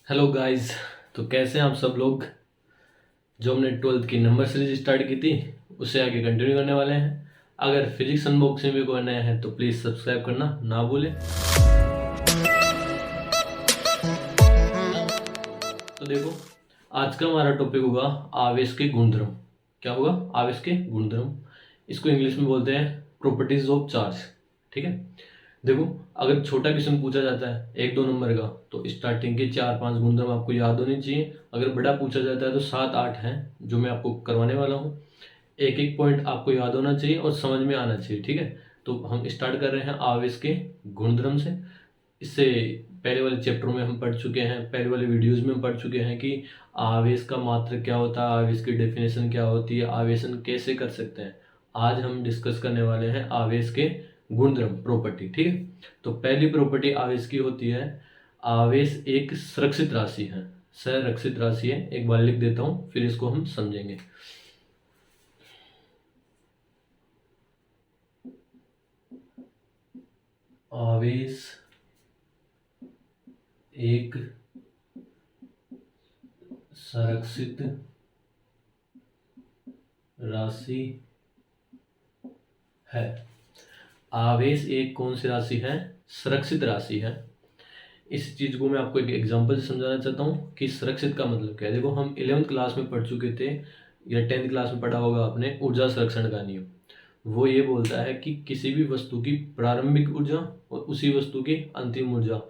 Hello guys. तो कैसे हैं आप सब लोग। जो हमने 12th की नंबर सीरीज स्टार्ट की थी उससे आगे कंटिन्यू करने वाले हैं। अगर फिजिक्स अनबॉक्सिंग भी कोई नया है तो प्लीज़ सब्सक्राइब करना ना भूलें। तो देखो, आज का हमारा टॉपिक होगा आवेश के गुणधर्म। क्या होगा? आवेश के गुणधर्म। इसको इंग्लिश में बोलते हैं प्रॉपर्टीज ऑफ चार्ज। ठीक है। देखो, अगर छोटा क्वेश्चन पूछा जाता है 1-2 नंबर का तो स्टार्टिंग के 4-5 गुणधर्म आपको याद होने चाहिए। अगर बड़ा पूछा जाता है तो 7-8 हैं जो मैं आपको करवाने वाला हूँ। एक एक पॉइंट आपको याद होना चाहिए और समझ में आना चाहिए। ठीक है। तो हम स्टार्ट कर रहे हैं आवेश के गुणधर्म से। इससे पहले वाले चैप्टर में हम पढ़ चुके हैं, पहले वाले वीडियोस में हम पढ़ चुके हैं कि आवेश का मात्रक क्या होता है, आवेश की डेफिनेशन क्या होती है, आवेशन कैसे कर सकते हैं। आज हम डिस्कस करने वाले हैं आवेश के गुणधर्म, प्रॉपर्टी। ठीक है। तो पहली प्रॉपर्टी आवेश की होती है, आवेश एक संरक्षित राशि है। संरक्षित राशि है। एक बार लिख देता हूं फिर इसको हम समझेंगे। आवेश एक संरक्षित राशि है। आवेश एक कौन सी राशि है? सुरक्षित राशि है। इस चीज को मैं आपको एक एग्जांपल से समझाना चाहता हूँ कि सुरक्षित का मतलब क्या है। देखो, हम 11th क्लास में पढ़ चुके थे या 10th क्लास में पढ़ा होगा आपने ऊर्जा संरक्षण का नियम। वो ये बोलता है कि किसी भी वस्तु की प्रारंभिक ऊर्जा और उसी वस्तु की अंतिम ऊर्जा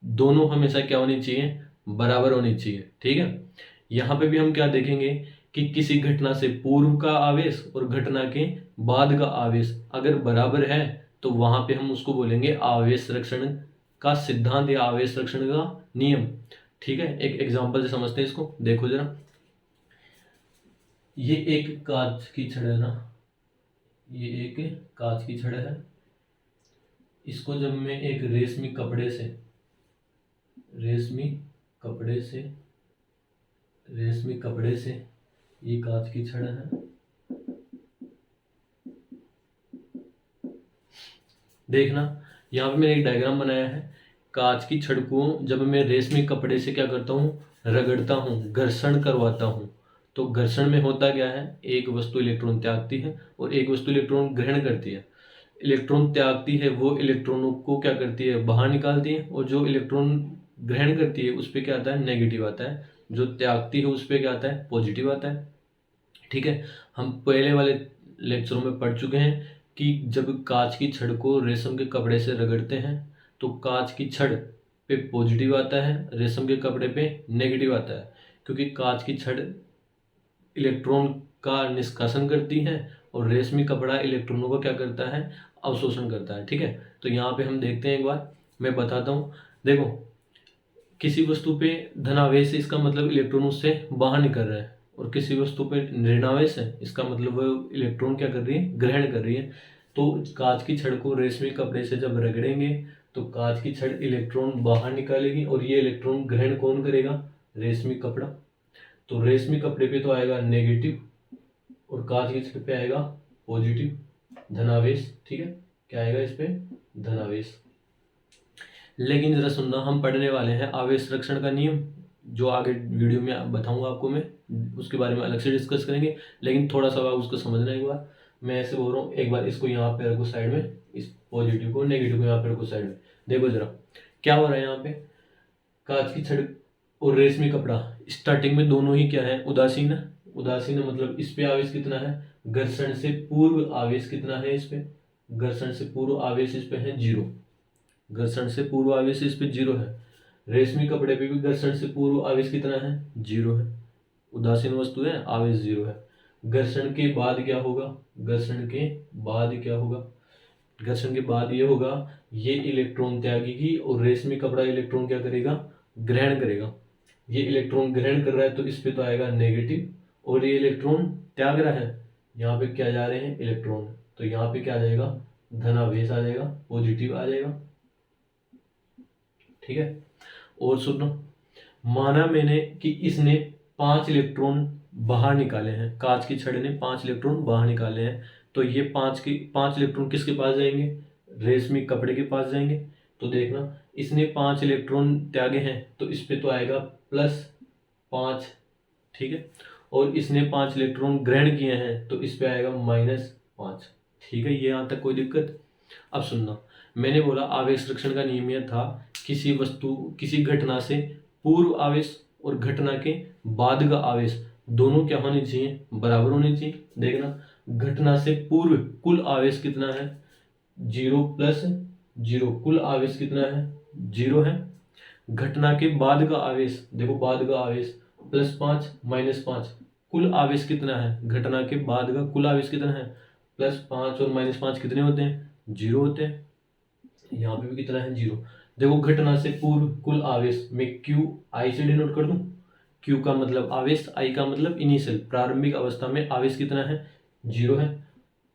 दोनों हमेशा क्या होनी चाहिए? बराबर होनी चाहिए। ठीक है। यहाँ पे भी हम क्या देखेंगे कि किसी घटना से पूर्व का आवेश और घटना के बाद का आवेश अगर बराबर है तो वहां पे हम उसको बोलेंगे आवेश संरक्षण का सिद्धांत या आवेश संरक्षण का नियम। ठीक है। एक एग्जांपल से समझते हैं इसको। देखो जरा, ये एक कांच की छड़ है ना, ये एक कांच की छड़ है। इसको जब मैं एक रेशमी कपड़े से ये कांच की छड़ है। देखना, यहाँ पे मैंने एक डायग्राम बनाया है। कांच की छड़ को जब मैं रेशमी कपड़े से क्या करता हूँ? रगड़ता हूँ, घर्षण करवाता हूँ। तो घर्षण में होता क्या है? एक वस्तु इलेक्ट्रॉन त्यागती है और एक वस्तु इलेक्ट्रॉन ग्रहण करती है। इलेक्ट्रॉन त्यागती है वो इलेक्ट्रॉनों को क्या करती है? बाहर निकालती है। और जो इलेक्ट्रॉन ग्रहण करती है उस पर क्या आता है? नेगेटिव आता है। जो त्यागती है उस पर क्या आता है? पॉजिटिव आता है। ठीक है। हम पहले वाले लेक्चरों में पढ़ चुके हैं कि जब कांच की छड़ को रेशम के कपड़े से रगड़ते हैं तो कांच की छड़ पे पॉजिटिव आता है, रेशम के कपड़े पे नेगेटिव आता है। क्योंकि कांच की छड़ इलेक्ट्रॉन का निष्कासन करती है और रेशमी कपड़ा इलेक्ट्रॉनों को क्या करता है? अवशोषण करता है। ठीक है। तो यहाँ पे हम देखते हैं, एक बार मैं बताता हूँ। देखो, किसी वस्तु पे धनावेश है, इसका मतलब इलेक्ट्रॉन उससे बाहर निकल रहा है। और किसी वस्तु पे ऋणावेश है, इसका मतलब वो इलेक्ट्रॉन क्या कर रही है? ग्रहण कर रही है। तो कांच की छड़ को रेशमी कपड़े से जब रगड़ेंगे तो कांच की छड़ इलेक्ट्रॉन बाहर निकालेगी और ये इलेक्ट्रॉन ग्रहण कौन करेगा? रेशमी कपड़ा। तो रेशमी कपड़े पे तो आएगा नेगेटिव और कांच की छड़ पे आएगा पॉजिटिव, धनावेश। ठीक है। क्या आएगा इस पे? धनावेश। लेकिन जरा सुनना, हम पढ़ने वाले हैं आवेश संरक्षण का नियम, जो आगे वीडियो में बताऊंगा आपको मैं, उसके बारे में अलग से डिस्कस करेंगे। लेकिन थोड़ा सा उसको समझना एक बार। मैं ऐसे बोल रहा हूँ, एक बार इसको यहाँ पे रखो साइड में, इस पॉजिटिव को नेगेटिव को यहाँ पे रखो साइड में। देखो जरा क्या हो रहा है यहाँ पे। कांच की छड़ और रेशमी कपड़ा स्टार्टिंग में दोनों ही क्या है? उदासीन है। उदासीन है मतलब इस पे आवेश कितना है? घर्षण से पूर्व आवेश कितना है इस पे? घर्षण से पूर्व आवेश इस पे है 0। घर्षण से पूर्व आवेश इस पे 0 है। रेशमी कपड़े पे भी घर्षण से पूर्व आवेश कितना है? 0 है। उदासीन वस्तु है, आवेश 0 है। घर्षण के बाद क्या होगा? घर्षण के बाद क्या होगा? घर्षण के बाद ये होगा, ये इलेक्ट्रॉन त्यागेगी और रेशमी कपड़ा इलेक्ट्रॉन क्या करेगा? ग्रहण करेगा। ये इलेक्ट्रॉन ग्रहण कर रहा है तो इस पे तो आएगा नेगेटिव, और ये इलेक्ट्रॉन त्याग रहा है, यहाँ पे क्या जा रहे हैं? इलेक्ट्रॉन। तो यहाँ पे क्या आ जाएगा? धनावेश आ जाएगा, पॉजिटिव आ जाएगा। ठीक है। और सुनो, माना मैंने कि इसने 5 इलेक्ट्रॉन बाहर निकाले हैं, कांच की छड़ ने 5 इलेक्ट्रॉन बाहर निकाले हैं। तो ये 5 इलेक्ट्रॉन किसके पास जाएंगे? रेशमी कपड़े के पास जाएंगे। तो देखना, इसने 5 इलेक्ट्रॉन त्यागे हैं तो इस पे तो आएगा +5, ठीक है। और इसने 5 इलेक्ट्रॉन ग्रहण किए हैं तो इस पे आएगा -5, ठीक है। ये यहाँ तक कोई दिक्कत? अब सुनना, मैंने बोला आवेश संरक्षण का नियम यह था, किसी वस्तु किसी घटना से पूर्व आवेश और घटना के बाद का आवेश दोनों क्या होने चाहिए? बराबर होने चाहिए। देखना, घटना से पूर्व कुल आवेश कितना है? 0 + 0, कुल आवेश कितना है? 0 है। घटना के बाद का आवेश, देखो बाद का आवेश +5 -5, कुल आवेश कितना है? घटना के बाद का कुल आवेश कितना है? +5 और -5 कितने होते हैं? 0 होते हैं। यहाँ पे भी कितना है? 0। देखो, घटना से पूर्व कुल आवेश में QI से डिनोट कर दूं। Q का मतलब आवेश, I का मतलब इनिशियल, प्रारंभिक अवस्था में आवेश कितना है? 0 है।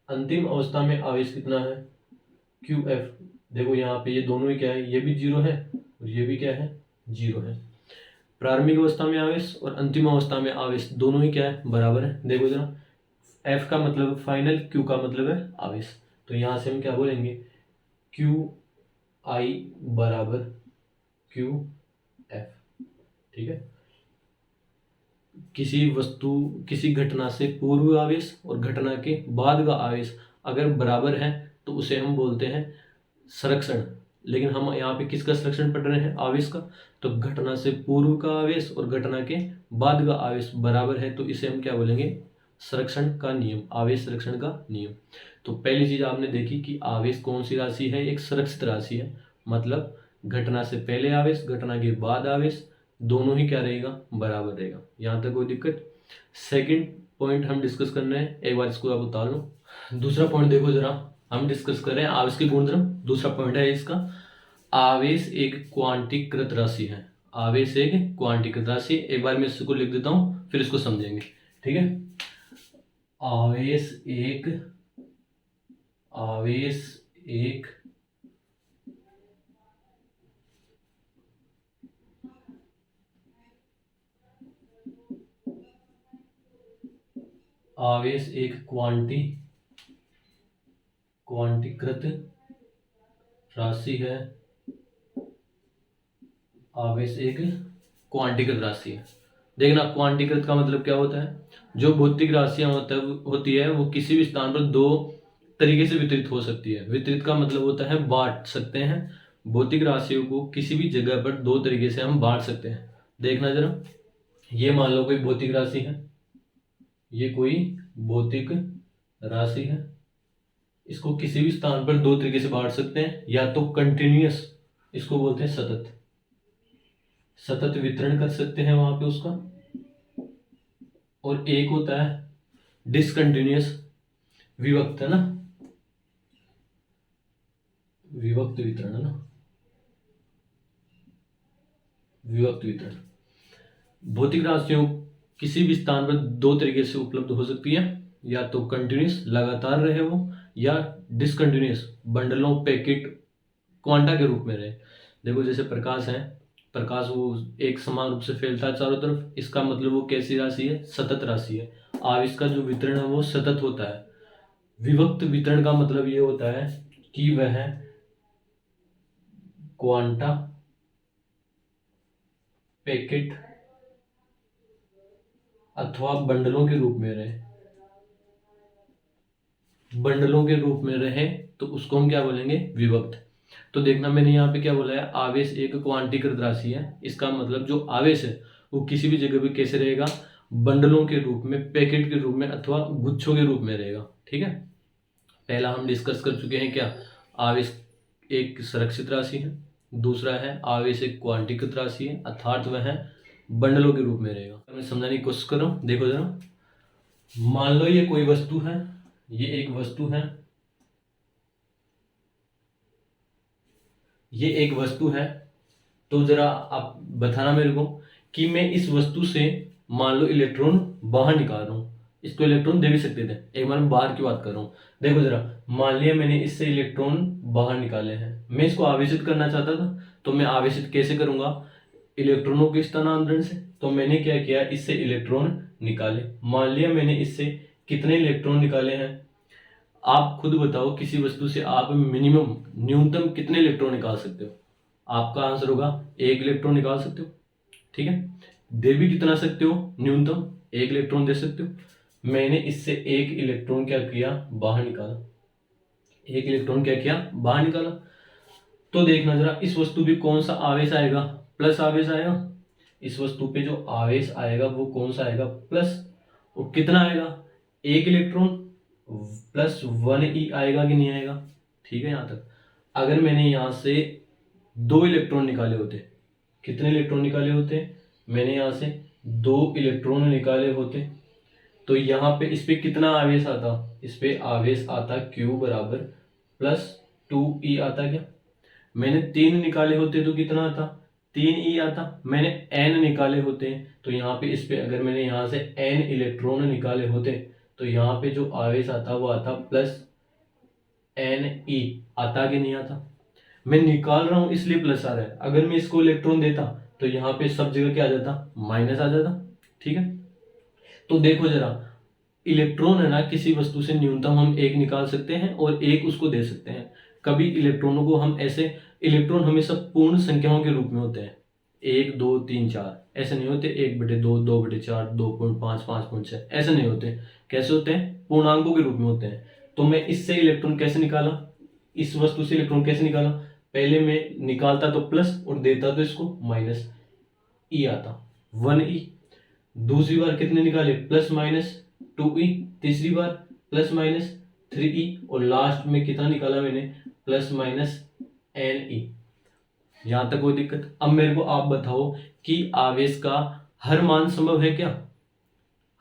अंतिम अवस्था में आवेश कितना है? QF। देखो यहाँ पे ये दोनों ही क्या है? ये भी 0 है और ये भी क्या है? 0 है। प्रारंभिक अवस्था में आवेश और अंतिम अवस्था में आवेश दोनों ही क्या है? बराबर है। देखो जरा, F का मतलब फाइनल, Q का मतलब है आवेश। तो यहाँ से हम क्या बोलेंगे? QI बराबर QF, ठीक है। किसी वस्तु किसी घटना से पूर्व आवेश और घटना के बाद का आवेश अगर बराबर है तो उसे हम बोलते हैं संरक्षण। लेकिन हम यहाँ पे किसका संरक्षण पढ़ रहे हैं? आवेश का। तो घटना से पूर्व का आवेश और घटना के बाद का आवेश बराबर है तो इसे हम क्या बोलेंगे? संरक्षण का नियम, आवेश संरक्षण का नियम। तो पहली चीज आपने देखी कि आवेश कौन सी राशि है? एक संरक्षित राशि है। मतलब घटना से पहले आवेश, घटना के बाद आवेश दोनों ही क्या रहेगा? बराबर रहेगा। यहाँ तक कोई दिक्कत? सेकंड पॉइंट हम डिस्कस कर रहे हैं, एक बार इसको आप उतार लो। दूसरा पॉइंट देखो जरा, हम डिस्कस कर रहे हैं आवेश के गुणधर्म। दूसरा पॉइंट है इसका, आवेश एक क्वांटीकृत राशि है। आवेश एक क्वांटीकृत राशि। एक बार मैं इसको लिख देता हूं, फिर इसको समझेंगे, ठीक है। आवेश एक क्वांटीकृत राशि है। आवेश एक क्वांटीकृत राशि है। देखना, क्वांटीकृत का मतलब क्या होता है? जो भौतिक राशियां होती है वो किसी भी स्थान पर दो तरीके से वितरित हो सकती है। वितरित का मतलब होता है बांट सकते हैं। भौतिक राशियों को किसी भी जगह पर दो तरीके से हम बांट सकते हैं। देखना जरा, ये मान लो कोई भौतिक राशि है, ये कोई भौतिक राशि है। इसको किसी भी स्थान पर दो तरीके से बांट सकते हैं, या तो कंटिन्यूअस, इसको बोलते हैं सतत वितरण कर सकते हैं वहां पे उसका, और एक होता है डिसकंटिन्यूअस, विभक्त, है ना, विभक्त वितरण, है ना, विभक्त वितरण। भौतिक राशियों किसी भी स्थान पर दो तरीके से उपलब्ध हो सकती है, या तो कंटिन्यूअस लगातार रहे वो, या डिसकंटिन्यूअस बंडलों, पैकेट, क्वांटा के रूप में रहे। देखो जैसे प्रकाश है, प्रकाश वो एक समान रूप से फैलता है चारों तरफ, इसका मतलब वो कैसी राशि है? सतत राशि है। आवेश का जो वितरण है वो सतत होता है। विभक्त वितरण का मतलब ये होता है कि वह क्वांटा, पैकेट अथवा बंडलों के रूप में रहे। बंडलों के रूप में रहे तो उसको हम क्या बोलेंगे? विभक्त। तो देखना, मैंने यहाँ पे क्या बोला है? आवेश एक क्वांटीकृत राशि है। इसका मतलब जो आवेश है वो किसी भी जगह पे कैसे रहेगा? बंडलों के रूप में, पैकेट के रूप में अथवा गुच्छों के रूप में रहेगा, ठीक है। पहला हम डिस्कस कर चुके हैं क्या? आवेश एक संरक्षित राशि है। दूसरा है आवेश एक क्वांटीकृत राशि है, अर्थात वह है बंडलों के रूप में रहेगा। मैं समझाने की कोशिश कर रहा हूँ। देखो जरा, मान लो ये कोई वस्तु है, ये एक वस्तु है, ये एक वस्तु है। तो जरा आप बताना मेरे को कि मैं इस वस्तु से मान लो इलेक्ट्रॉन बाहर निकाल रहा हूँ। इसको इलेक्ट्रॉन दे भी सकते थे, एक बार मैं बाहर की बात कर रहा हूँ। देखो जरा, मान लिया मैंने इससे इलेक्ट्रॉन बाहर निकाले हैं, मैं इसको आवेशित करना चाहता था, तो मैं आवेशित कैसे करूंगा? इलेक्ट्रॉनों के स्थानांतरण से। तो मैंने क्या किया? इससे इलेक्ट्रॉन निकाले। मान लिया मैंने इससे कितने इलेक्ट्रॉन निकाले हैं? आप खुद बताओ, किसी वस्तु से आप मिनिमम, न्यूनतम कितने इलेक्ट्रॉन निकाल सकते हो? आपका आंसर होगा 1 इलेक्ट्रॉन निकाल सकते हो। ठीक है, दे भी कितना सकते हो, न्यूनतम 1 इलेक्ट्रॉन दे सकते हो। मैंने इससे 1 इलेक्ट्रॉन क्या किया, बाहर निकाला। 1 इलेक्ट्रॉन क्या किया, बाहर निकाला। तो देखना जरा, इस वस्तु पे कौन सा आवेश आएगा, प्लस आवेश आएगा। इस वस्तु पे जो आवेश आएगा वो कौन सा आएगा, प्लस। और कितना आएगा, 1 इलेक्ट्रॉन प्लस 1e आएगा कि नहीं आएगा। ठीक है, यहां तक। अगर मैंने यहां से 2 इलेक्ट्रॉन निकाले होते, कितने इलेक्ट्रॉन निकाले होते, मैंने यहां से 2 इलेक्ट्रॉन निकाले होते, तो यहाँ पे इस पे कितना आवेश आता, इस पे आवेश आता Q बराबर प्लस 2e आता। क्या मैंने 3 निकाले होते तो कितना आता, 3e आता। मैंने n निकाले होते तो यहाँ पे इस पे अगर मैंने यहाँ से n इलेक्ट्रॉन निकाले होते तो यहाँ पे जो आवेश आता वो आता प्लस Ne आता कि नहीं आता। मैं निकाल रहा हूं इसलिए प्लस आ रहा है, अगर मैं इसको इलेक्ट्रॉन देता तो यहाँ पे सब जगह क्या आ जाता, माइनस आ जाता। ठीक है, तो देखो जरा, इलेक्ट्रॉन है ना, किसी वस्तु से न्यूनतम हम 1 निकाल सकते हैं और 1 उसको दे सकते हैं। कभी इलेक्ट्रॉनों को हम ऐसे, इलेक्ट्रॉन हमेशा पूर्ण संख्याओं के रूप में होते हैं, 1 2 3 4, ऐसे नहीं होते 1/2 2/4 2.5 5.6, ऐसे नहीं होते। कैसे होते हैं, पूर्णांकों के रूप में होते हैं। तो मैं इससे इलेक्ट्रॉन कैसे निकाला, इस वस्तु से इलेक्ट्रॉन कैसे निकाला, पहले मैं निकालता तो प्लस और देता तो इसको माइनस, ई आता 1e। दूसरी बार कितने निकाले, प्लस माइनस 2e। तीसरी बार प्लस माइनस 3e। और लास्ट में कितना निकाला मैंने, प्लस माइनस ne। यहां तक कोई दिक्कत। अब मेरे को आप बताओ कि आवेश का हर मान संभव है क्या,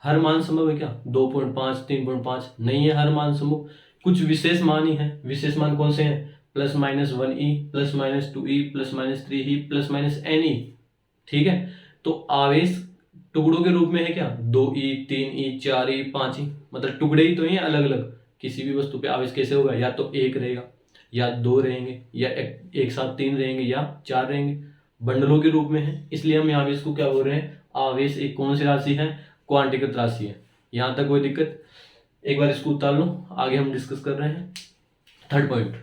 हर मान संभव है क्या, 2.5 3.5 नहीं है हर मान संभव। कुछ विशेष मान ही है। विशेष मान कौन से हैं, plus minus 1e plus minus 2e plus minus 3e plus minus ne। ठीक है, तो आवेश टुकड़ों के रूप में है क्या, 2e 3e 4e 5e, मतलब टुकड़े ही तो हैं अलग अलग। किसी भी वस्तु पे आवेश कैसे होगा, या तो 1 रहेगा या 2 रहेंगे या एक साथ 3 रहेंगे या 4 रहेंगे, बंडलों के रूप में है। इसलिए हम आवेश को क्या बोल रहे हैं, आवेश एक कौन सी राशि है, क्वांटिकृत राशि है। यहां तक कोई दिक्कत। एक बार इसको उतार लो, आगे हम डिस्कस कर रहे हैं। थर्ड पॉइंट,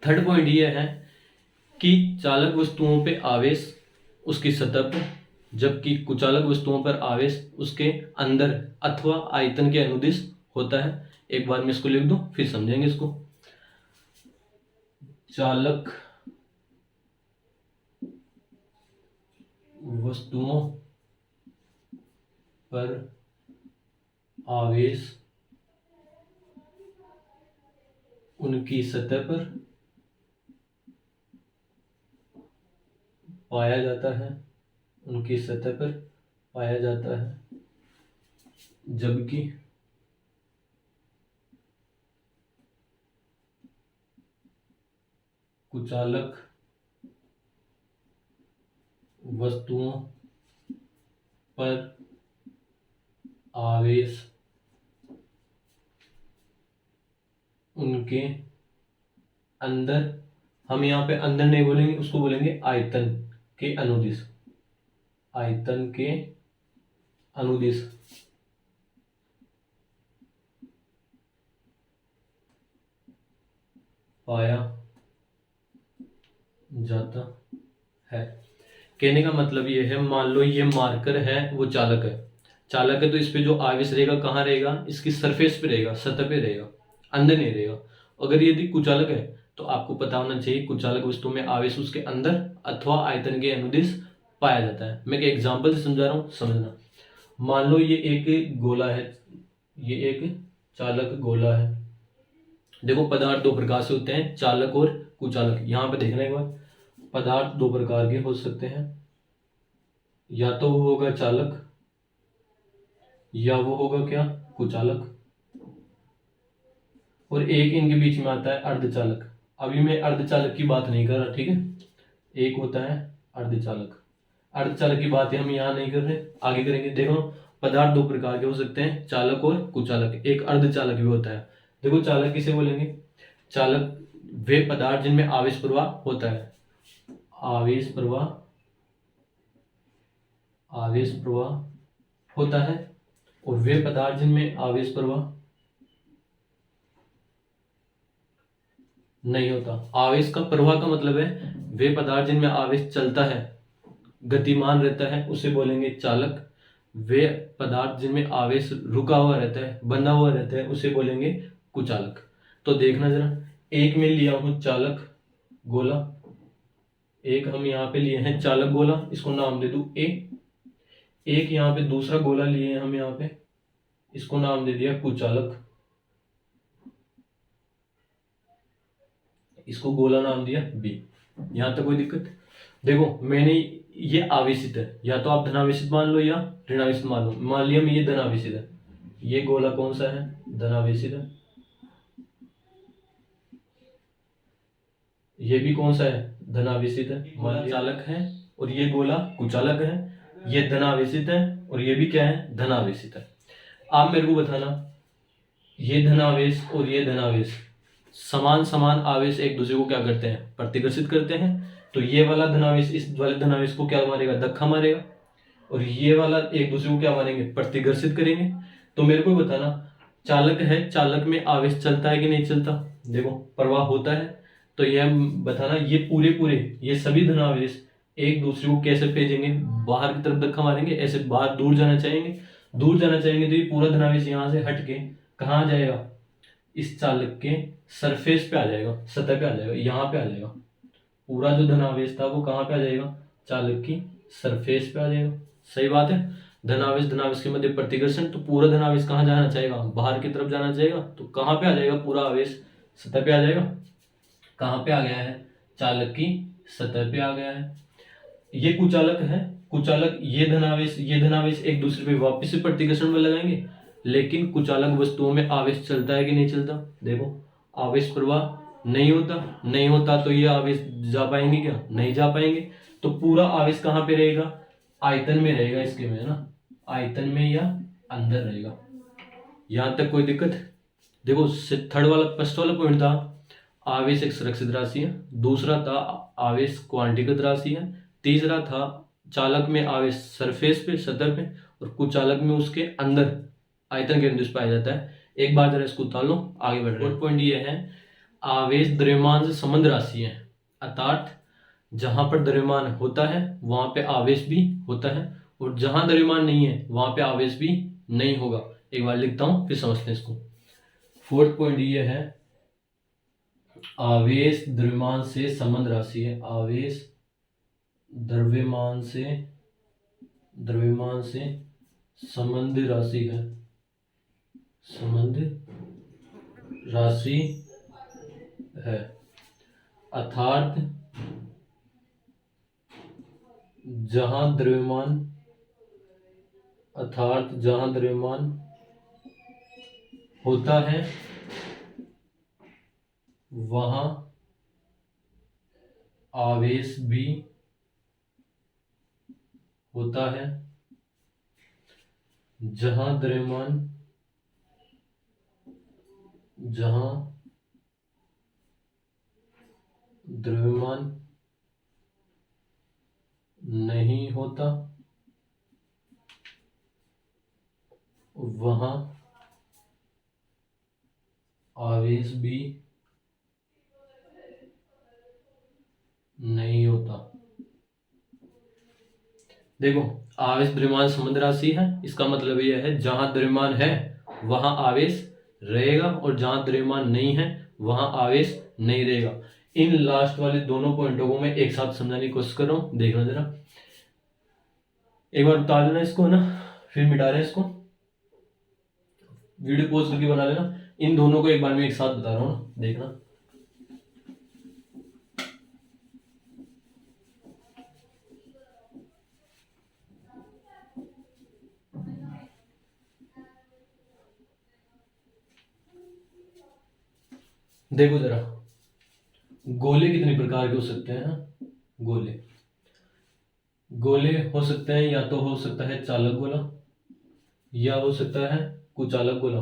थर्ड पॉइंट ये है कि चालक वस्तुओं पे आवेश उसकी सतह पर, जबकि कुचालक वस्तुओं पर आवेश उसके अंदर अथवा आयतन के अनुदिश होता है। एक बार मैं इसको लिख दूं फिर समझेंगे इसको। चालक वस्तुओं पर आवेश उनकी सतह पर पाया जाता है, उनकी सतह पर पाया जाता है, जबकि कुचालक वस्तुओं पर आवेश उनके अंदर, हम यहाँ पे अंदर नहीं बोलेंगे, उसको बोलेंगे आयतन के अनुदिश, आयतन के अनुदिश पाया जाता है। कहने का मतलब ये है, मान लो ये मार्कर है, वो चालक है, चालक है तो इस पे जो आवेश रहेगा कहाँ रहेगा, इसकी सरफेस पे रहेगा, सतह पे रहेगा, अंदर नहीं रहेगा। अगर यदि कुचालक है तो आपको पता होना चाहिए कुचालक वस्तु में आवेश उसके अंदर अथवा आयतन के अनुदिश पाया जाता है। मैं एक एग्जांपल से समझा रहा हूँ, समझना। मान लो ये एक गोला है, ये एक चालक गोला है। देखो पदार्थ दो प्रकार से होते हैं, चालक और कुचालक। यहाँ पे देखना एक बार, पदार्थ दो प्रकार के हो सकते हैं, या तो वो होगा चालक या वो होगा क्या, कुचालक। और एक इनके बीच में आता है अर्धचालक। अभी मैं अर्धचालक की बात नहीं कर रहा, ठीक है। एक होता है अर्धचालक, अर्धचालक की बात हम यहाँ नहीं कर रहे, आगे करेंगे। देखो पदार्थ दो प्रकार के हो सकते हैं, चालक और कुचालक। एक अर्धचालक भी होता है। देखो चालक किसे बोलेंगे, चालक वे पदार्थ जिनमें आवेश प्रवाह होता है, आवेश प्रवाह, आवेश प्रवाह होता है, और वे पदार्थ जिनमें आवेश प्रवाह नहीं होता। आवेश का प्रवाह का मतलब है वे पदार्थ जिनमें आवेश चलता है, गतिमान रहता है, उसे बोलेंगे चालक। वे पदार्थ जिनमें आवेश रुका हुआ रहता है, बंधा हुआ रहता है, उसे बोलेंगे कुचालक। तो देखना जरा, एक में लिया हूं चालक गोला, एक हम यहाँ पे लिए हैं चालक गोला, इसको नाम दे दूं ए। एक यहाँ पे दूसरा गोला लिए हैं हम यहाँ पे, इसको नाम दे दिया कुचालक, इसको गोला नाम दिया बी। यहां तक कोई दिक्कत? देखो मैंने, ये आवेशित है, या तो आप धनावेशित मान लो या ऋणावेशित मान लो। मान लिया मैं ये धनावेशित है, ये गोला कौन सा है? धनावेशित है। ये भी कौन सा है? धनावेशित है। मान चालक है और ये गोला कुचालक है, ये धनावेशित है और ये भी क्या है? धनावेशित है। आप मेरे को बताना, ये धनावेश और ये धनावेश समान समान आवेश एक दूसरे को क्या करते हैं? प्रतिकर्षित करते हैं। तो ये वाला धनावेश इस वाले धनावेश को क्या मारेगा? धक्का मारेगा, और ये वाला एक दूसरे को क्या मारेंगे? प्रतिकर्षित करेंगे। तो मेरे को बताना, चालक है, चालक में आवेश चलता है कि नहीं चलता? देखो प्रवाह होता है, तो यह बताना ये पूरे ये सभी धनावेश एक दूसरे को कैसे भेजेंगे? बाहर की तरफ धक्का मारेंगे, ऐसे बाहर दूर जाना चाहेंगे। दूर जाना चाहेंगे तो ये पूरा धनावेश यहाँ से हट के कहाँ आ जाएगा? इस चालक के सरफेस पे आ जाएगा, सतह पे आ जाएगा, यहाँ पे आ जाएगा। पूरा जो धनावेश था वो कहाँ पे आ जाएगा? चालक की सरफेस पे आ जाएगा। सही बात है। धनावेश धनावेश के मध्य प्रतिकर्षण, तो पूरा धनावेश कहाँ जाना चाहेगा? बाहर की तरफ जाना चाहेगा। तो कहाँ पे आ जाएगा? पूरा आवेश सतह पे आ जाएगा। कहाँ पे आ गया है? चालक की सतह पे आ गया है। ये कुचालक है, कुचालक, ये धनावेश एक दूसरे पे वापस से प्रतिकर्षण में लगाएंगे। लेकिन कुचालक वस्तुओं में आवेश चलता है कि नहीं चलता? देखो आवेश प्रवाह नहीं होता तो ये आवेश जा पाएंगे क्या? नहीं जा पाएंगे। तो पूरा आवेश कहाँ पे रहेगा? आयतन में रहेगा, इसके में ना, आयतन में या अंदर रहेगा। यहां तक कोई दिक्कत? देखो थर्ड वाला, फर्स्ट वाला पॉइंट था आवेश एक सुरक्षित राशि है, दूसरा था आवेश क्वांटिगत राशि है, तीसरा था चालक में आवेश सरफेस पे, सतह पे, और कुचालक में उसके अंदर आयतन के अंदर पाया जाता है। एक बार जरा इसको उतार लो, आगे बढ़ रहे हैं। पॉइंट ये है, आवेश द्रव्यमान से संबंध राशि है, अर्थात जहां पर द्रव्यमान होता है वहां पे आवेश भी होता है, और जहां द्रव्यमान नहीं है वहां पे आवेश भी नहीं होगा। एक बार लिखता हूं फिर समझते हैं इसको। फोर्थ पॉइंट ये है, आवेश द्रव्यमान से संबंध राशि है, आवेश द्रव्यमान से संबंध राशि है, संबंध राशि है, अर्थात जहां द्रव्यमान होता है वहां आवेश भी होता है, जहां द्रव्यमान नहीं होता वहां आवेश भी नहीं होता। देखो आवेश द्रव्यमान संबंध राशि है, इसका मतलब यह है जहां द्रव्यमान है वहां आवेश रहेगा, और जहां द्रव्यमान नहीं है वहां आवेश नहीं रहेगा। इन लास्ट वाले दोनों पॉइंटों को मैं एक साथ समझाने की कोशिश कर रहा हूं, देखना जरा। एक बार उतार लेना इसको ना, फिर मिटा रहे हैं इसको, वीडियो पॉज करके बना लेना। इन दोनों को एक बार में एक साथ बता रहा हूं ना, देखना। देखो जरा, गोले कितने प्रकार के हो सकते हैं? गोले हो सकते हैं, या तो हो सकता है चालक गोला, या हो सकता है कुचालक गोला।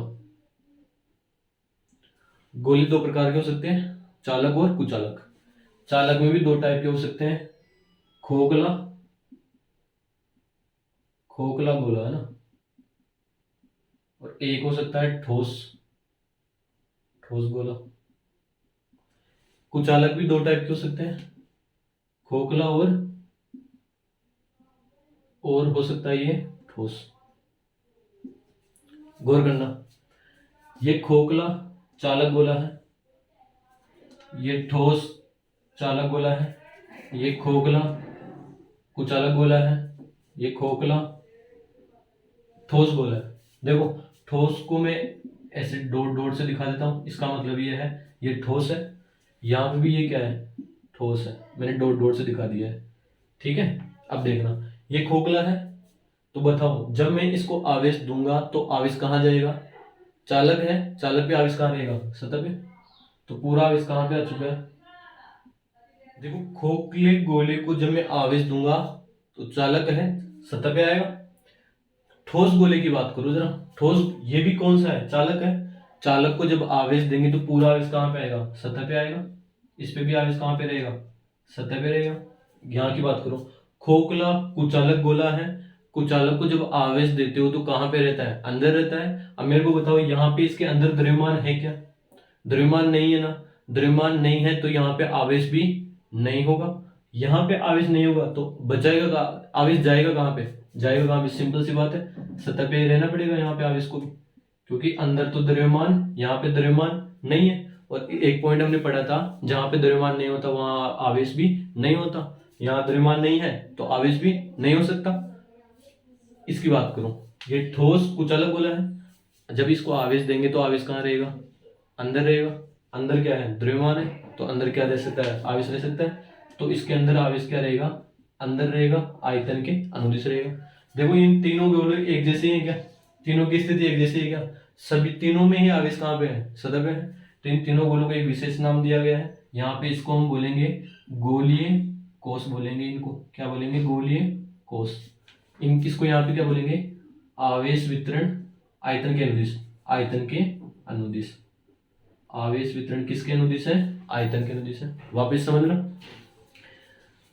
गोले दो प्रकार के हो सकते हैं, चालक और कुचालक। चालक में भी दो टाइप के हो सकते हैं, खोखला गोला है ना, और एक हो सकता है ठोस, ठोस गोला। कुचालक भी दो टाइप के हो सकते हैं, खोखला और हो सकता है ये ठोस। गौर करना, ये खोखला चालक गोला है, ये ठोस चालक गोला है, ये खोखला कुचालक गोला है, ये खोखला ठोस गोला है। देखो ठोस को मैं ऐसे डॉट डॉट से दिखा देता हूं, इसका मतलब ये है ये ठोस है, यहां पे भी ये क्या है ठोस है, मैंने डॉट डॉट से दिखा दिया है। ठीक है, अब देखना ये खोखला है, तो बताओ जब मैं इसको आवेश दूंगा तो आवेश कहाँ जाएगा, चालक है, चालक पे आवेश कहाँ रहेगा, सतह पे, तो पूरा आवेश कहाँ पे आ चुका है। देखो खोखले गोले को जब मैं आवेश दूंगा तो चालक है सतह पे आएगा। ठोस गोले की बात करो जरा, ठोस ये भी कौन सा है, चालक है, चालक को जब आवेश देंगे तो पूरा आवेश कहाँ पे आएगा, सतह पे आएगा। इस पे भी आवेश कहाँ पे रहेगा, सतह पे रहेगा। यहाँ की बात करो, खोखला कुचालक गोला है, कुचालक को जब आवेश देते हो तो कहाँ पे रहता है, अंदर रहता है। अब मेरे को बताओ यहाँ पे इसके अंदर द्रव्यमान है क्या, द्रव्यमान नहीं है ना, द्रव्यमान नहीं है तो यहाँ पे आवेश भी नहीं होगा। यहाँ पे आवेश नहीं होगा तो बचाएगा, आवेश जाएगा कहाँ पे, जाएगा कहाँ पे, सिंपल सी बात है, सतह पे रहना पड़ेगा यहाँ पे आवेश को भी, क्योंकि अंदर तो द्रव्यमान, यहाँ पे द्रव्यमान नहीं है। और एक पॉइंट हमने पढ़ा था, जहां पे द्रव्यमान नहीं होता वहां आवेश भी नहीं होता, यहाँ द्रव्यमान नहीं है तो आवेश भी नहीं हो सकता। इसकी बात करूं, ये ठोस कुचालक गोला है, जब इसको आवेश देंगे तो आवेश कहाँ रहेगा, अंदर रहेगा। अंदर क्या है, द्रव्यमान है, तो अंदर क्या रह सकता है, आवेश रह सकता है, तो इसके अंदर आवेश क्या रहेगा, अंदर रहेगा, आयतन के अनुदिश रहेगा। देखो इन तीनों गोले एक जैसे हैं क्या, तीनों की स्थिति एक जैसी है क्या, सभी तीनों में ही आवेश कहाँ पे है, सतह पे है। तो इन तीनों गोलों को एक विशेष नाम दिया गया है, यहाँ पे इसको हम बोलेंगे गोलीय कोष बोलेंगे, इनको क्या बोलेंगे, गोलीय कोष। इन किसको यहाँ पे क्या बोलेंगे, आवेश वितरण आयतन के अनुदिश, आयतन के अनुदिश। आवेश वितरण किसके अनुदिश है, आयतन के अनुदिश है। वापस समझना,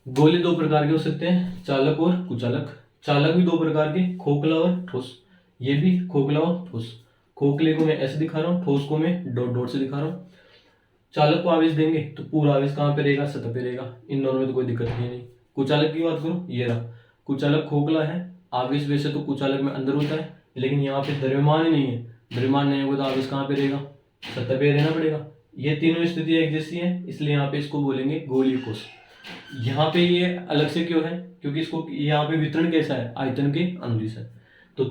गोले दो प्रकार के हो सकते हैं, चालक और कुचालक। चालक भी दो प्रकार के, खोखला और ठोस। ये भी खोखला और ठोस, खोखले को मैं ऐसे दिखा रहा हूँ, ठोस को मैं डॉट डॉट से दिखा रहा हूँ। चालक को आवेश देंगे तो पूरा आवेश कहाँ पे रहेगा, सतह पे रहेगा, इन दोनों में तो कोई दिक्कत नहीं। कुचालक की बात करो, ये रहा कुचालक खोखला है, आवेश वैसे तो कुचालक में अंदर होता है, लेकिन यहाँ पे द्रव्यमान ही नहीं है, द्रव्यमान नहीं होगा तो आवेश कहाँ पे रहेगा, सतह पे रहना पड़ेगा। ये तीनों स्थितियां एक जैसी हैं, इसलिए यहाँ पे इसको बोलेंगे गोलीय कोष। यहाँ पे ये अलग से क्यों है, क्योंकि इसको यहाँ पे वितरण कैसा है, आयतन के अनुदिश है। तो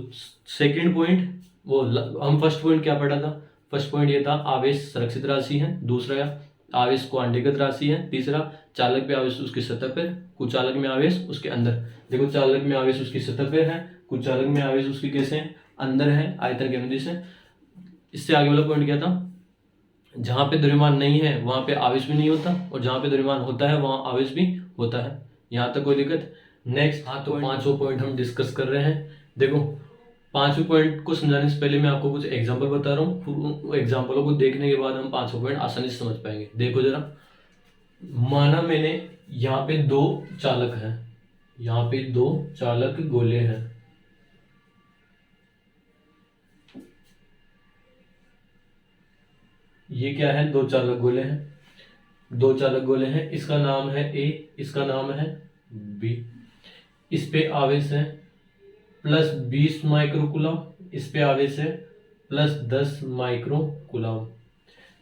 सेकंड पॉइंट, वो हम फर्स्ट पॉइंट क्या पढ़ा था, फर्स्ट पॉइंट ये था आवेश संरक्षित राशि है, दूसरा आवेश क्वांटीगत राशि है, तीसरा चालक में आवेश उसकी सतह पर, कुचालक में आवेश उसके अंदर। देखो चालक में आवेश उसकी सतह पर है, कुचालक में आवेश उसकी कैसे है, अंदर है, आयतन के अनुदिश है। इससे आगे वाला पॉइंट क्या था, जहां पे द्रव्यमान नहीं है वहां पे आवेश भी नहीं होता, और जहां पे द्रव्यमान होता है वहां आवेश भी होता है। यहाँ तक कोई दिक्कत। नेक्स्ट, हाँ, तो पांचों पॉइंट हम डिस्कस कर रहे हैं। देखो पांचवें पॉइंट को समझाने से पहले मैं आपको कुछ एग्जांपल बता रहा हूँ, एग्जांपलों को देखने के बाद हम पांचों पॉइंट आसानी से समझ पाएंगे। देखो जरा, माना मैंने यहाँ पे दो चालक हैं, यहाँ पे दो चालक गोले हैं, ये क्या है, दो चालक गोले हैं, दो चालक गोले हैं, इसका नाम है ए, इसका नाम है बी। इस पे आवेश है +20 माइक्रोकुलम, इस पे आवेश है +10 माइक्रोकुलम।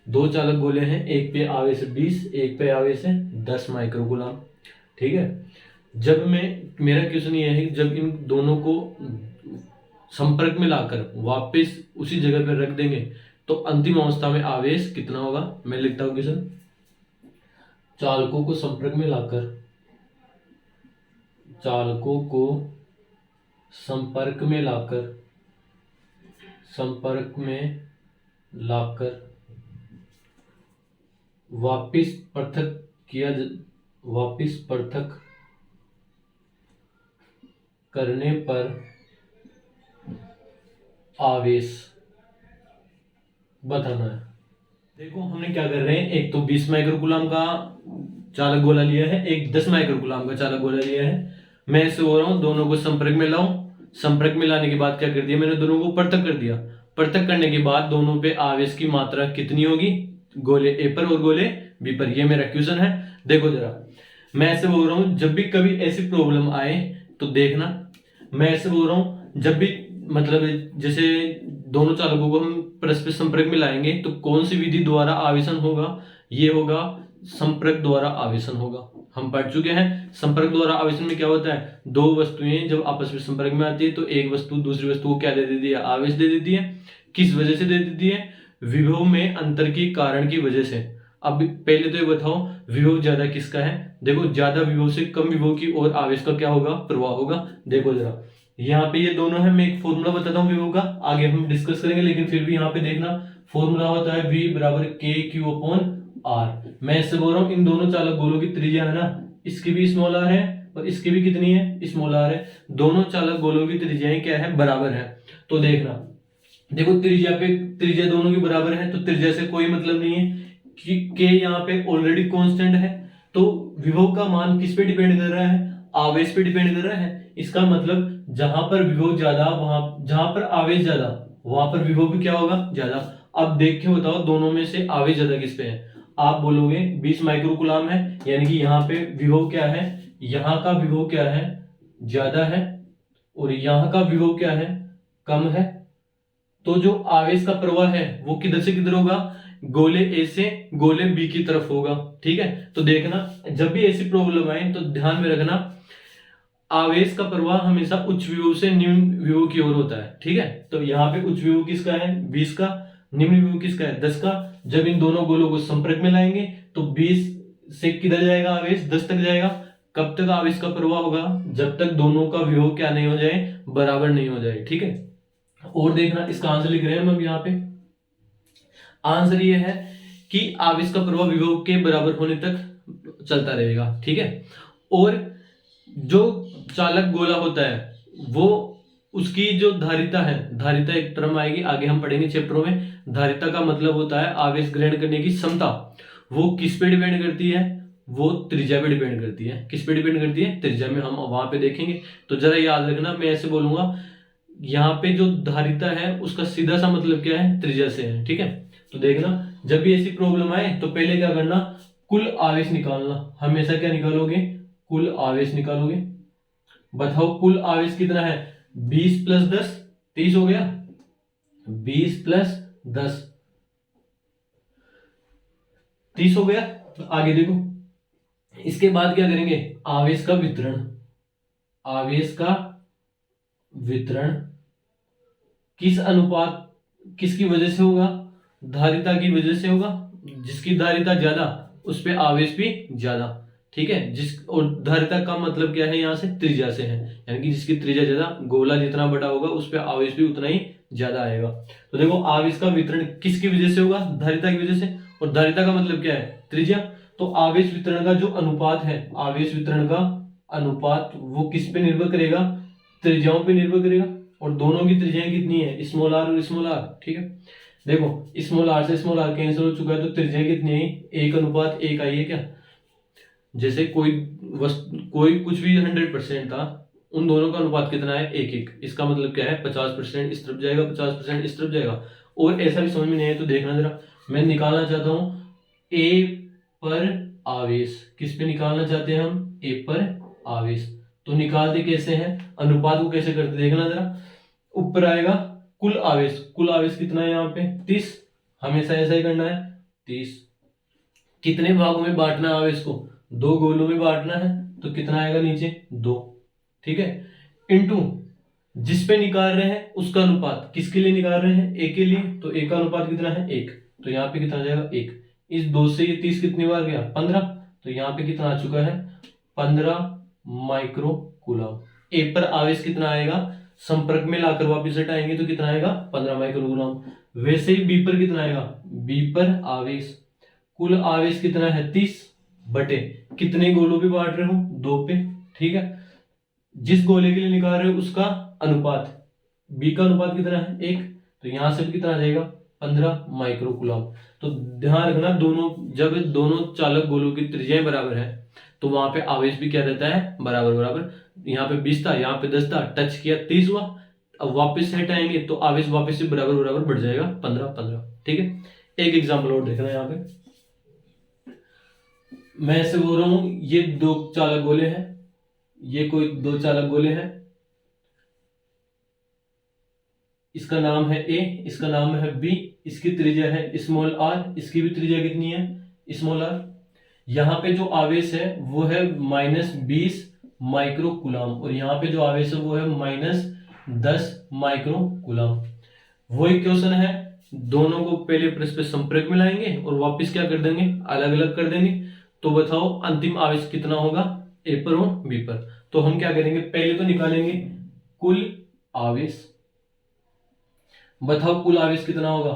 दो चालक गोले हैं, एक पे आवेश है 20, एक पे आवेश है 10 माइक्रोकुलम। ठीक है, जब मैं, मेरा क्वेश्चन ये है कि जब इन दोनों को संपर्क में लाकर वापस उसी जगह पर रख देंगे तो अंतिम अवस्था में आवेश कितना होगा। मैं लिखता हूं क्वेश्चन, चालकों को संपर्क में लाकर, चालकों को संपर्क में लाकर, संपर्क में लाकर वापिस पृथक किया, वापिस पृथक करने पर आवेश बताना है। देखो हमने क्या कर रहे हैं, एक तो 20 माइक्रोकुलम का चालक गोला लिया है, एक 10 माइक्रोकुलम का चालक गोला लिया है। मैं ऐसे हो रहा हूं, दोनों को संपर्क में लाऊं, संपर्क में लाने के बाद क्या कर दिया मैंने, दोनों को पृथक कर दिया। पृथक करने के बाद दोनों पे आवेश की मात्रा कितनी होगी, गोले ए पर और गोले बी पर। ये मेरा क्वेश्चन है। देखो जरा, मैं ऐसे बोल रहा हूं, जब भी कभी ऐसी प्रॉब्लम आए तो देखना, मैं ऐसे बोल रहा हूं, जब भी मतलब जैसे दोनों चालकों को हम परस्पर संपर्क में लाएंगे तो कौन सी विधि द्वारा आवेशन होगा, ये होगा संपर्क द्वारा आवेशन होगा। हम पढ़ चुके हैं संपर्क द्वारा आवेशन में क्या होता है, दो वस्तुएं जब आपस में संपर्क में आती है तो एक वस्तु दूसरी वस्तु को क्या दे देती है, आवेश दे देती है। किस वजह से दे देती है, विभव में अंतर के कारण की वजह से। अब पहले तो ये बताओ विभव ज्यादा किसका है, देखो ज्यादा विभव से कम विभव की ओर आवेश का क्या होगा, प्रवाह होगा। देखो जरा यहाँ पे ये दोनों है, मैं एक फॉर्मूला बताता हूँ विभव का, आगे हम डिस्कस करेंगे, लेकिन फिर भी यहाँ पे देखना फॉर्मूला होता है V बराबर KQ/R। मैं इससे बोल रहा हूँ इन दोनों चालक गोलों की त्रिज्या है ना, इसकी भी स्मॉल r है और इसकी भी कितनी है, स्मॉल r है। दोनों चालक गोलों की त्रिज्याएं क्या है, बराबर है। तो देखना, देखो त्रिज्या दोनों की बराबर है तो त्रिज्या से कोई मतलब नहीं है कि के यहाँ पे ऑलरेडी कांस्टेंट है, तो विभव का मान किस पे डिपेंड कर रहा है, आवेश पे डिपेंड कर रहा है। इसका मतलब जहां पर विभव ज्यादा, वहां जहां पर आवेश ज्यादा वहां पर विभव भी क्या होगा, ज्यादा। अब देख के बताओ दोनों में से आवेश ज्यादा किस पे है, आप बोलोगे 20 माइक्रोकूलम है, यानी कि यहाँ पे विभव क्या है, यहाँ का विभव क्या है, ज्यादा है, और यहाँ का विभव क्या है, कम है। तो जो आवेश का प्रवाह है वो किधर से किधर होगा, गोले ए से गोले बी की तरफ होगा। ठीक है, तो देखना जब भी ऐसी प्रॉब्लम आए तो ध्यान में रखना आवेश का प्रवाह हमेशा उच्च विभव से निम्न विभव की ओर होता है। ठीक है, तो यहाँ पे उच्च विभव किसका है, 20 का, निम्न विभव किसका है, 10 का। जब इन दोनों गोलों को संपर्क में लाएंगे तो 20 से किधर जाएगा आवेश, 10 तक जाएगा। कब तक आवेश का प्रवाह होगा, जब तक दोनों का विभव क्या नहीं हो जाए, बराबर नहीं हो जाए। ठीक है, और देखना इसका आंसर लिख रहे हैं हम यहाँ पे, आंसर ये है कि आवेश का प्रवाह विभव के बराबर होने तक चलता रहेगा। ठीक है, और जो चालक गोला होता है वो उसकी जो धारिता है, धारिता एक टर्म आएगी आगे हम पढ़ेंगे चैप्टरों में। धारिता का मतलब होता है आवेश ग्रहण करने की क्षमता। वो किस पे डिपेंड करती है, वो त्रिज्या पे डिपेंड करती है। किस पे डिपेंड करती है, त्रिज्या में, हम वहां पे देखेंगे। तो जरा याद रखना, मैं ऐसे बोलूंगा यहाँ पे जो धारिता है उसका सीधा सा मतलब क्या है, त्रिज्या से है। ठीक है, तो देखना जब भी ऐसी प्रॉब्लम आए तो पहले क्या करना, कुल आवेश निकालना। हमेशा क्या निकालोगे, कुल आवेश निकालोगे। बताओ कुल आवेश कितना है, 20 + 10 30 हो गया, 20 + 10 30 हो गया। तो आगे देखो, इसके बाद क्या करेंगे, आवेश का वितरण। आवेश का वितरण किस अनुपात, किसकी वजह से होगा, धारिता की वजह से होगा। जिसकी धारिता ज्यादा उस पे आवेश भी ज्यादा। ठीक है, जिस और धारिता का मतलब क्या है, यहाँ से त्रिज्या से है, यानी कि जिसकी त्रिज्या ज्यादा, गोला जितना बड़ा होगा उस पे आवेश भी उतना ही ज्यादा आएगा। तो देखो आवेश का वितरण किसकी वजह से होगा, धारिता की वजह से, और धारिता का मतलब क्या है, त्रिज्या। तो आवेश वितरण का जो अनुपात है, आवेश वितरण का अनुपात वो किस पे निर्भर करेगा, त्रिज्याओं पे निर्भर करेगा। और दोनों की त्रिज्याएं कितनी है, स्मॉल r और स्मॉल r। ठीक है, देखो स्मॉल r से स्मॉल r कैंसिल हो चुका है, तो त्रिज्या कितनी है, 1:1 आई है क्या। जैसे कोई कुछ भी 100% था, उन दोनों का अनुपात कितना है, 1:1। इसका मतलब क्या है, 50% इस तरफ जाएगा, 50% इस तरफ जाएगा। और ऐसा भी समझ में नहीं है तो देखना जरा, मैं निकालना चाहता हूँ ए पर आवेश। किस पे निकालना चाहते हैं हम, ए पर आवेश। तो निकालते कैसे हैं, अनुपात को कैसे करते, देखना जरा। ऊपर आएगा कुल आवेश, कुल आवेश कितना है यहाँ पे, 30। हमेशा ऐसा ही करना है, 30। कितने भागों में बांटना है आवेश को, 2 गोलों में बांटना है, तो कितना आएगा नीचे, 2। ठीक है, इनटू जिस पे निकाल रहे हैं उसका अनुपात, किसके लिए निकाल रहे हैं, ए के लिए, तो ए का अनुपात कितना है, 1। तो यहाँ पे कितना आ जाएगा, 1। इस 2 से ये 30 कितनी बार गया, 15। तो यहाँ पे कितना आ चुका है, 15 माइक्रोकूलम। ए पर आवेश कितना आएगा, संपर्क में लाकर वापिस हटाएंगे तो कितना आएगा, 15 माइक्रोकूलम। वैसे ही बी पर कितना आएगा, बी पर आवेश, कुल आवेश कितना है, 30 बटे कितने गोलों पे बांट रहे हो, 2 पे। ठीक है, जिस गोले के लिए निकाल रहे हो उसका अनुपात, बी का अनुपात कितना है, 1। तो यहां से भी कितना आ जाएगा, 15 माइक्रोकूलम। तो ध्यान रखना, जब दोनों चालक गोलों की त्रिज्याएं बराबर है तो वहां पे आवेश भी क्या रहता है, बराबर बराबर। यहाँ पे 20 था, यहाँ पे 10 था, टच किया 30 हुआ। अब वापस से हटाएंगे तो आवेश वापस से बराबर बराबर बढ़ जाएगा 15-15। ठीक है, एक एग्जाम्पल और देखना यहाँ पे। मैं ऐसे बोल रहा हूं ये दो चालक गोले हैं, ये कोई दो चालक गोले हैं, इसका नाम है ए, इसका नाम है बी, इसकी त्रिज्या है स्मॉल आर, इसकी भी त्रिज्या कितनी है स्मॉल आर। यहाँ पे जो आवेश है वो है -20 माइक्रो कूलम, और यहाँ पे जो आवेश है वो है -10 माइक्रो कूलम। वही क्वेश्चन है, दोनों को पहले परस्पर संपर्क में लाएंगे और वापस क्या कर देंगे, अलग अलग कर देंगे। तो बताओ अंतिम आवेश कितना होगा ए पर और बी पर। तो हम क्या करेंगे, पहले तो निकालेंगे कुल आवेश। बताओ कुल आवेश कितना होगा,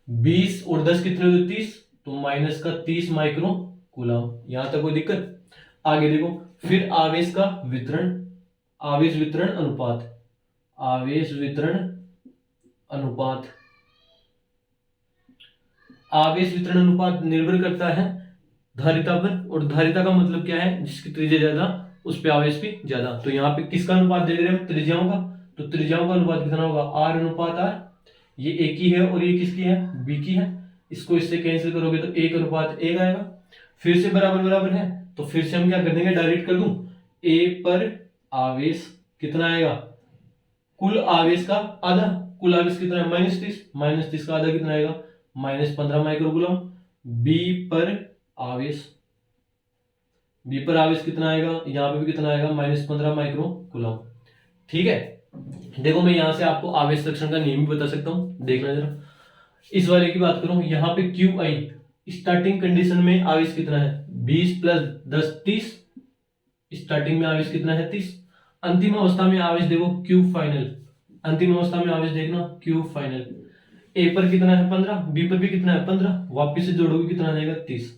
20 और 10 कितने होते 30, तो माइनस का 30 माइक्रो कूलम। यहां तक कोई दिक्कत। आगे देखो, फिर आवेश का वितरण, आवेश वितरण अनुपात, आवेश वितरण अनुपात। आवेश वितरण अनुपात निर्भर करता है धारिता पर, और धारिता का मतलब क्या है, जिसकी त्रिज्या ज्यादा उस पे आवेश भी ज्यादा। तो यहाँ पे किसका अनुपात दे रहे हैं, त्रिज्याओं का। तो त्रिज्याओं का अनुपात कितना होगा, आर अनुपात आर। ये ए की है और ये किसकी है, बी की है। इसको इससे कैंसिल करोगे तो 1:1 आएगा। फिर से बराबर बराबर है, तो फिर से हम क्या कर देंगे, डायरेक्ट कर दूं। ए पर आवेश कितना आएगा, कुल आवेश का आधा। कुल आवेश कितना है -30, -30 का आधा कितना आएगा -15 माइक्रोकूलम। बी पर आवेश, बी पर आवेश कितना आएगा, यहां पे भी कितना आएगा -15 माइक्रोकूलम। ठीक है, देखो मैं यहां से आपको आवेश संरक्षण का नियम भी बता सकता हूं, देखना जरा। इस वाले की बात करूं, यहाँ पे क्यू आई स्टार्टिंग कंडीशन में आवेश कितना है 20 + 10 30। स्टार्टिंग में आवेश कितना है 30। अंतिम अवस्था में आवेश देखो क्यू फाइनल, अंतिम अवस्था में आवेश देखना क्यू फाइनल। ए पर कितना है 15, बी पर भी कितना है 15, वापिस से जोड़ोगे कितना आ जाएगा 30।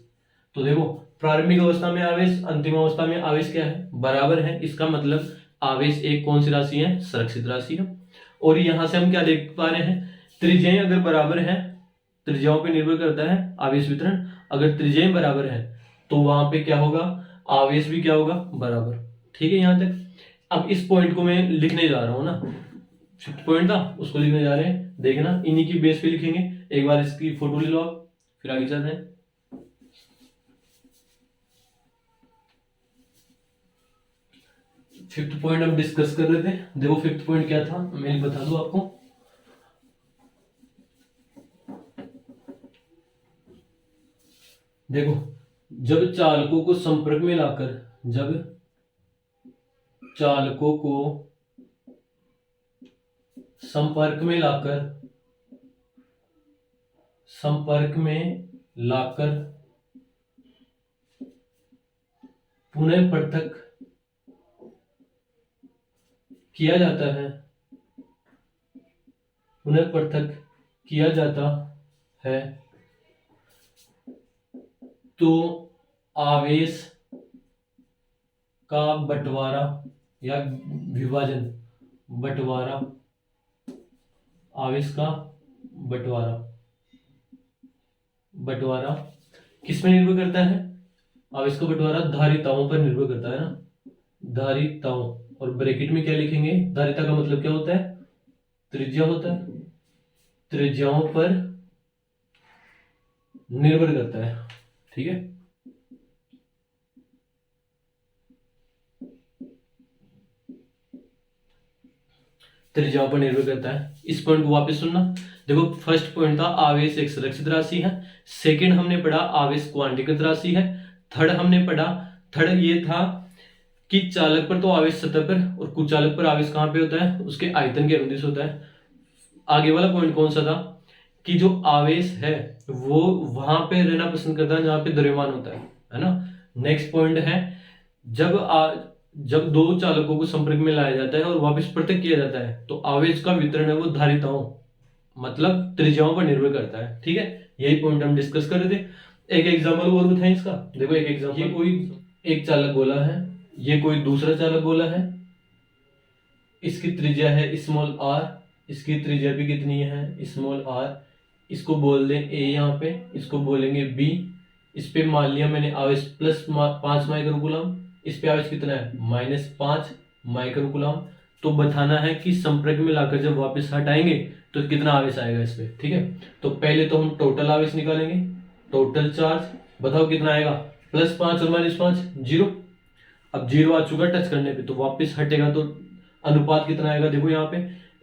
तो देखो प्रारंभिक अवस्था में आवेश, अंतिम अवस्था में आवेश क्या है, बराबर है। इसका मतलब आवेश एक कौन सी राशि है, संरक्षित राशि है। और यहां से हम क्या देख पा रहे हैं, त्रिज्याएं अगर बराबर है, त्रिज्याओं पे निर्भर करता है आवेश वितरण। अगर त्रिज्याएं बराबर है तो वहां पे क्या होगा, आवेश भी क्या होगा, बराबर। ठीक है यहां तक। अब इस पॉइंट को मैं लिखने जा रहा हूं ना, 5th पॉइंट था उसको लिखने जा रहे हैं, देखना इन्हीं की बेस पे लिखेंगे। एक बार इसकी फोटो ले लो आप, फिर आगे चलते हैं। 5th पॉइंट हम डिस्कस कर रहे थे। देखो 5th पॉइंट क्या था, मैं बता दूं आपको। देखो जब चालकों को संपर्क में लाकर, जब चालकों को संपर्क में लाकर, संपर्क में लाकर पुनः पृथक किया जाता है, पुनः पृथक किया जाता है, तो आवेश का बंटवारा या विभाजन, बंटवारा, आवेश का बंटवारा, बंटवारा किस में निर्भर करता है, आवेश का बंटवारा धारिताओं पर निर्भर करता है ना, धारिताओं। और ब्रैकेट में क्या लिखेंगे, धारिता का मतलब क्या होता है, त्रिज्या होता है, त्रिज्याओं पर निर्भर करता है। ठीक है, त्रिज्याओं पर निर्भर करता है। इस पॉइंट को वापस सुनना। देखो फर्स्ट पॉइंट था आवेश एक संरक्षित राशि है, सेकंड हमने पढ़ा आवेश क्वांटीकृत राशि है, थर्ड हमने पढ़ा, थर्ड ये था कि चालक पर तो आवेश सतह पर और कुचालक पर आवेश कहां पे होता है, उसके आयतन के अनुदिश होता है। आगे वाला पॉइंट कौन सा था कि जो आवेश है वो वहां पे रहना पसंद करता है जहां पे द्रव्यमान होता है ना। नेक्स्ट पॉइंट है जब दो चालकों को संपर्क में लाया जाता है और वापस पृथक किया जाता है तो आवेश का वितरण है वो धारिताओं मतलब त्रिज्याओं पर निर्भर करता है। ठीक है, यही पॉइंट हम डिस्कस कर रहे थे। एक एग्जाम्पल और बताएं इसका। देखो एक एग्जाम्पल, ये कोई एक चालक गोला है, ये कोई दूसरा चालक गोला है, इसकी त्रिज्या है स्मॉल आर, इसकी त्रिज्या भी कितनी है स्मॉल आर। इसको बोल दें ए, यहाँ पे इसको बोलेंगे बी। इस पे मान लिया मैंने आवेश +5 माइक्रोकूलम, इस पे आवेश कितना है -5 माइक्रोकूलम। तो बताना है कि संपर्क में लाकर जब वापस हटाएंगे तो कितना आवेश आएगा इसमें। ठीक है, तो पहले तो हम टोटल आवेश निकालेंगे, टोटल चार्ज बताओ कितना आएगा, +5 और -5 0। अब 0 आ चुका टच करने पे, तो वापस हटेगा तो अनुपात कितना आएगा, देखो यहाँ पे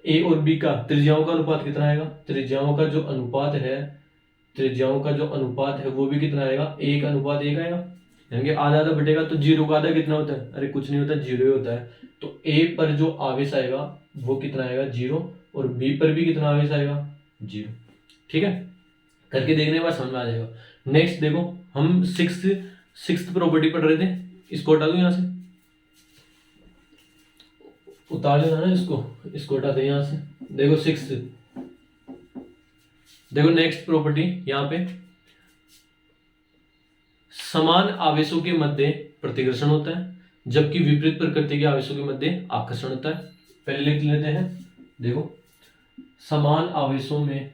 ए और बी का त्रिज्याओं का अनुपात कितना आएगा, त्रिज्याओं का जो अनुपात है, त्रिज्याओं का जो अनुपात है वो भी कितना आएगा, 1:1 आएगा, यानी आधा आधा बटेगा, तो 0 का आधा कितना होता है, अरे कुछ नहीं होता, 0 ही होता है। तो ए पर जो आवेश आएगा वो कितना आएगा, 0, और बी पर भी कितना आवेश आएगा, 0। ठीक है, करके देखने के बाद समझ में आ जाएगा। नेक्स्ट देखो, हम सिक्स्थ प्रॉपर्टी पढ़ रहे थे, इसको हटा दो यहाँ से, उतार लेना ना इसको हटा दे यहाँ से। देखो सिक्स्थ, देखो नेक्स्ट प्रॉपर्टी यहाँ पे, समान आवेशों के मध्य प्रतिकर्षण होता है, जबकि विपरीत प्रकृति के आवेशों के मध्य आकर्षण होता है। पहले लिख लेते हैं, देखो समान आवेशों में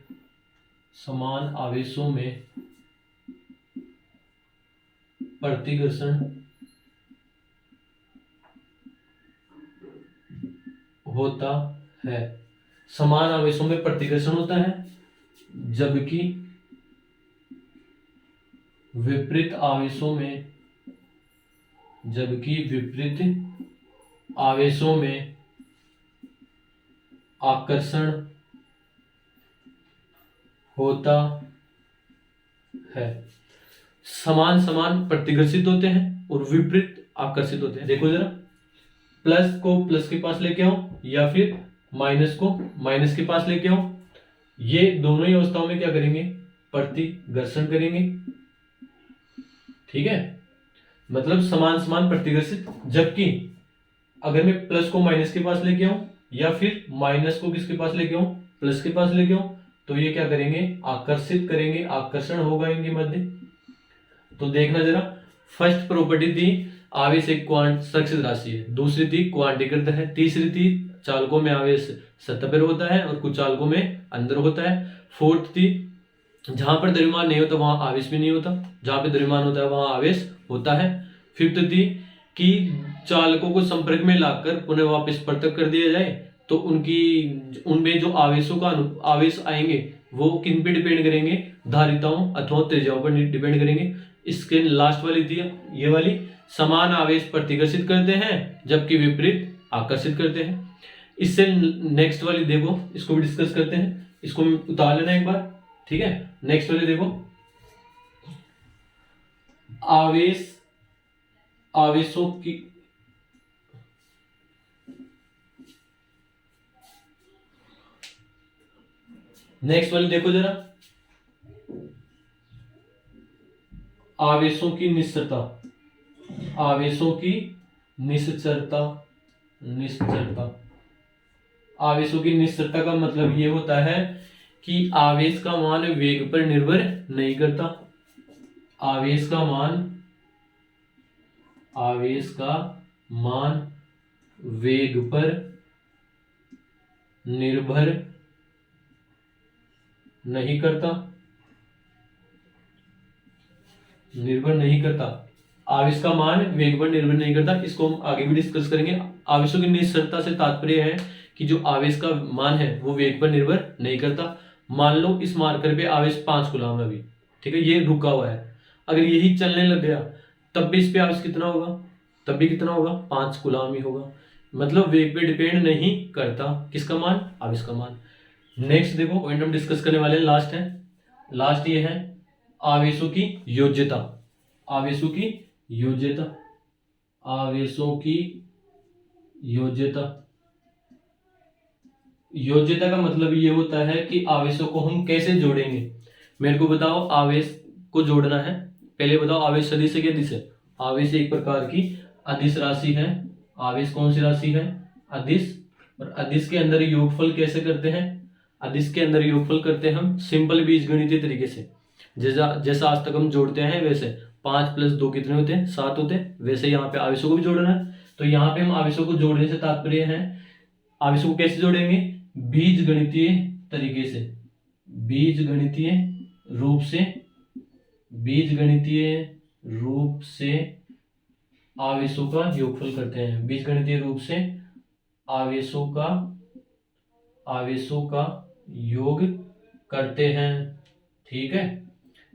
प्रतिकर्षण होता है, समान आवेशों में प्रतिकर्षण होता है, जबकि विपरीत आवेशों में आकर्षण होता है। समान प्रतिकर्षित होते हैं और विपरीत आकर्षित होते हैं। देखो जरा, प्लस को प्लस के पास लेके आओ या फिर माइनस को माइनस के पास लेके आओ, ये दोनों ही अवस्थाओं में क्या करेंगे, प्रतिघर्षण करेंगे। ठीक है, मतलब समान प्रतिघर्षित, जबकि अगर मैं प्लस को माइनस के पास लेके आऊं या फिर माइनस को किसके पास लेके आऊं, प्लस के पास लेके आऊं, तो ये क्या करेंगे, आकर्षित करेंगे, आकर्षण होगा इनके मध्य। तो देखना जरा, फर्स्ट प्रॉपर्टी थी आवेश एक संरक्षित राशि है, दूसरी थी क्वांटीकृत है, तीसरी थी चालकों में आवेश सतह पर होता है और कुछ चालकों में अंदर होता है, फोर्थ थी जहां पर द्रव्यमान नहीं होता वहां आवेश भी नहीं होता, जहां पे द्रव्यमान होता है वहां आवेश होता है, फिफ्थ थी कि चालकों को संपर्क में लाकर पुनः वापस पृथक कर दिया जाए तो उनमें जो आवेश आएंगे वो किन पे डिपेंड करेंगे, धारिताओं अथवा त्रिज्याओं पर डिपेंड करेंगे। इसके लास्ट वाली थी ये वाली, समान आवेश प्रतिकर्षित करते हैं जबकि विपरीत आकर्षित करते हैं। इससे नेक्स्ट वाली देखो, इसको भी डिस्कस करते हैं, इसको उतार लेना एक बार। ठीक है, नेक्स्ट वाली देखो, आवेशों की नेक्स्ट वाली देखो जरा, आवेशों की निश्चरता आवेशों की निश्चरता का मतलब ये होता है कि आवेश का मान वेग पर निर्भर नहीं करता, आवेश का मान वेग पर निर्भर नहीं करता, आवेश का मान वेग पर निर्भर नहीं करता। इसको हम आगे भी डिस्कस करेंगे। आवेशों की निश्चरता से तात्पर्य है कि जो आवेश का मान है वो वेग पर निर्भर नहीं करता। मान लो इस मार्कर पे आवेश 5 कूलम है अभी, ठीक है, ये रुका हुआ है, अगर यही चलने लग गया तब भी इस पे आवेश कितना होगा, 5 कूलम ही होगा। मतलब वेग पे डिपेंड नहीं करता, किसका मान, आवेश का मान। नेक्स्ट देखो पॉइंट हम डिस्कस करने वाले हैं, लास्ट ये है आवेशों की योज्यता। योज्यता का मतलब ये होता है कि आवेशों को हम कैसे जोड़ेंगे। मेरे को बताओ, आवेश को जोड़ना है, पहले बताओ आवेश सदिश है कि अदिश है। आवेश एक प्रकार की अदिश राशि है। आवेश कौन सी राशि है, अदिश। और अदिश के अंदर योगफल कैसे करते हैं, अदिश के अंदर योगफल करते हैं हम सिंपल बीजगणितीय तरीके से। जैसा आज तक हम जोड़ते हैं वैसे 5 + 2 कितने होते हैं, 7 होते हैं, वैसे यहाँ पे आवेशों को भी जोड़ना है। तो यहाँ पे हम आवेशों को जोड़ने से तात्पर्य है, आवेशों को कैसे जोड़ेंगे, बीजगणितीय तरीके से, बीजगणितीय रूप से आवेशों का योगफल करते हैं, बीजगणितीय रूप से आवेशों का योग करते हैं। ठीक है,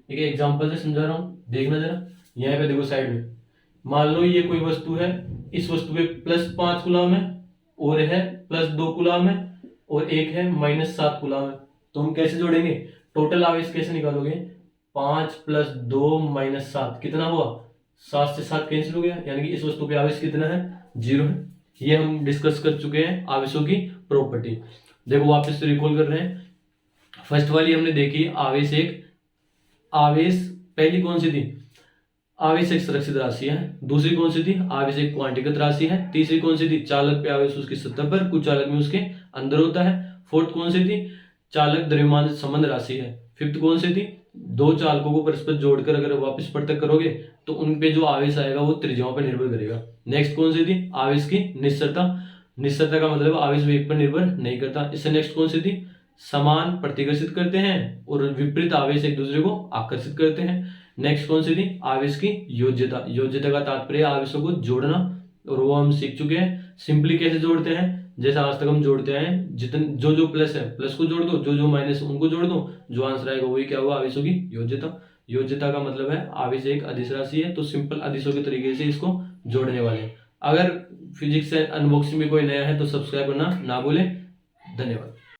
एक एग्जांपल से समझा रहा हूं, देखना जरा। यहाँ पे देखो साइड में, मान लो ये कोई वस्तु है, इस वस्तु पे +5 कूलम है, और है +2 कूलम है, और एक है -7 कूलम है। तो हम कैसे जोड़ेंगे, टोटल आवेश कैसे निकालोगे, 5 + 2 - 7 कितना हुआ, 7 से 7 कैंसिल हो गया, यानी कि इस वस्तु पे आवेश कितना है, 0 है। ये हम डिस्कस कर चुके हैं आवेशों की प्रॉपर्टी। देखो वापस से रिकॉल कर रहे हैं। फर्स्ट वाली हमने देखी, आवेश पहली कौन सी थी, आवेश एक संरक्षित राशि है। दूसरी कौन सी थी, आवेश एक क्वांटीगत राशि है। तीसरी कौन सी थी, चालक पे आवेश उसकी सतह पर, कुछ चालक में उसके अंदर होता है। फोर्थ कौन सी थी, चालक द्रव्यमान संबंध राशि है। फिफ्थ कौन सी थी, दो चालकों को परस्पर जोड़कर अगर वापस पृथक करोगे तो उनपे जो आवेश आएगा वो त्रिज्याओं पर निर्भर करेगा। नेक्स्ट कौन सी थी, आवेश की निश्चरता। निश्चरता का मतलब आवेश वेग पर निर्भर नहीं करता। इससे नेक्स्ट कौन सी थी, समान प्रतिकर्षित करते हैं और विपरीत आवेश एक दूसरे को आकर्षित करते हैं। नेक्स्ट कौन सी थी, आवेश की योज्यता। योज्यता का तात्पर्य आवेशों को जोड़ना, और वो हम सीख चुके हैं। सिंपली कैसे जोड़ते हैं, जैसा आज तक हम जोड़ते हैं, जितने जो प्लस है प्लस को जोड़ दो, जो माइनस उनको जोड़ दो, जो आंसर आएगा वही क्या होगा, आवेशों की योज्यता। योज्यता का मतलब है आवेश एक अदिश राशि है, तो सिंपल अदिशों के तरीके से इसको जोड़ने वाले हैं। अगर फिजिक्स से अनबॉक्सिंग में कोई नया है तो सब्सक्राइब करना ना भूले। धन्यवाद।